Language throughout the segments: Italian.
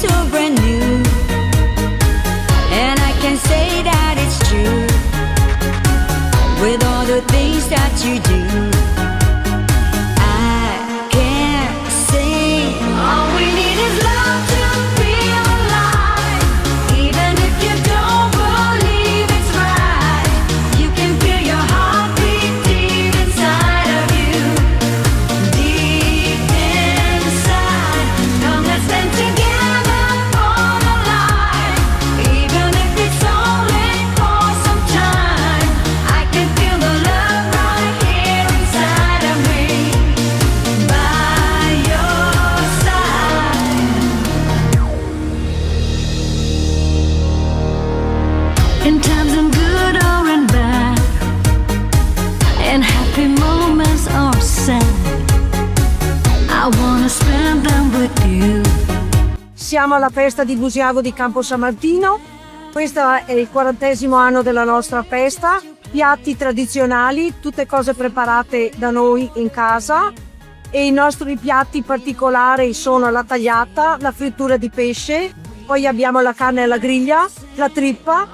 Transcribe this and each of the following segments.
so brand new, and I can say that it's true with all the things that you do. I can't say all we need is love to feel alive. Even if you don't believe it's right, you can feel your heartbeat deep inside of you. Deep inside, come let's stand together for the light. Even if it's only for some time, I can feel the love right here inside of me, by your side. In times of good or in bad, in happy moments or sad, I wanna spend them with you. Siamo alla festa di Busiago di Campo San Martino. Questo è il 40° anno della nostra festa. Piatti tradizionali, tutte cose preparate da noi in casa, e i nostri piatti particolari sono la tagliata, la frittura di pesce, poi abbiamo la carne alla griglia, la trippa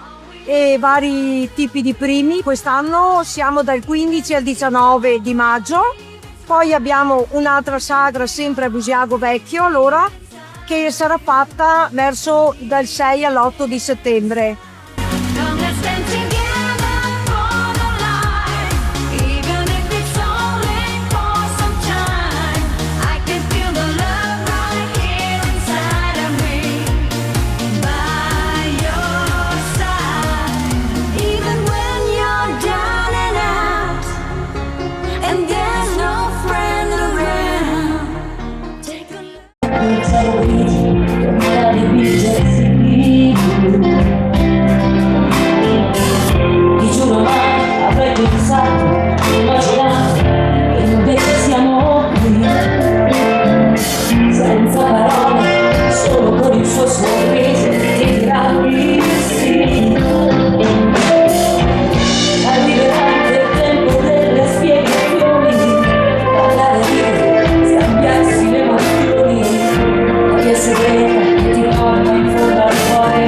e vari tipi di primi. Quest'anno siamo dal 15 al 19 di maggio. Poi abbiamo un'altra sagra sempre a Busiago Vecchio, allora, che sarà fatta verso dal 6 all'8 di settembre. Come let's stand together for the light. Even if it's only for some time, I can feel the love right here inside of me, by your side. Even when you're down and out, and there's no friend around, take a look. Ti giuro mai avrei pensato, immaginato che invece siamo qui, senza parole, solo con il suo sorriso e grandi sì. Arriverà il tempo delle spiegazioni, parlare di scambiarsi le emozioni, la via segreta che ti porta in fondo al cuore.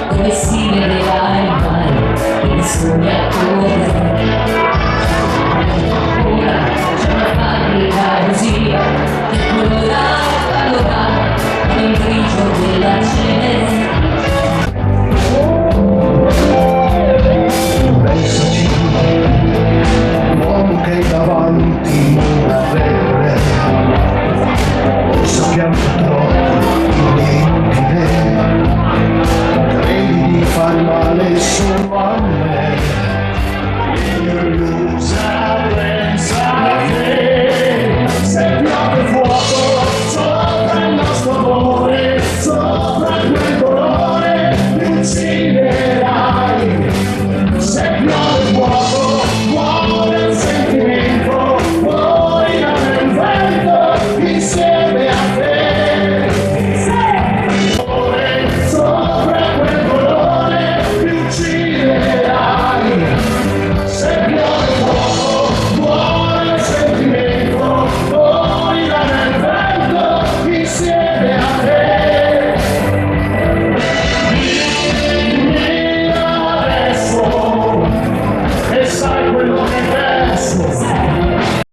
Dove si vedeva il mare, il sogno ancora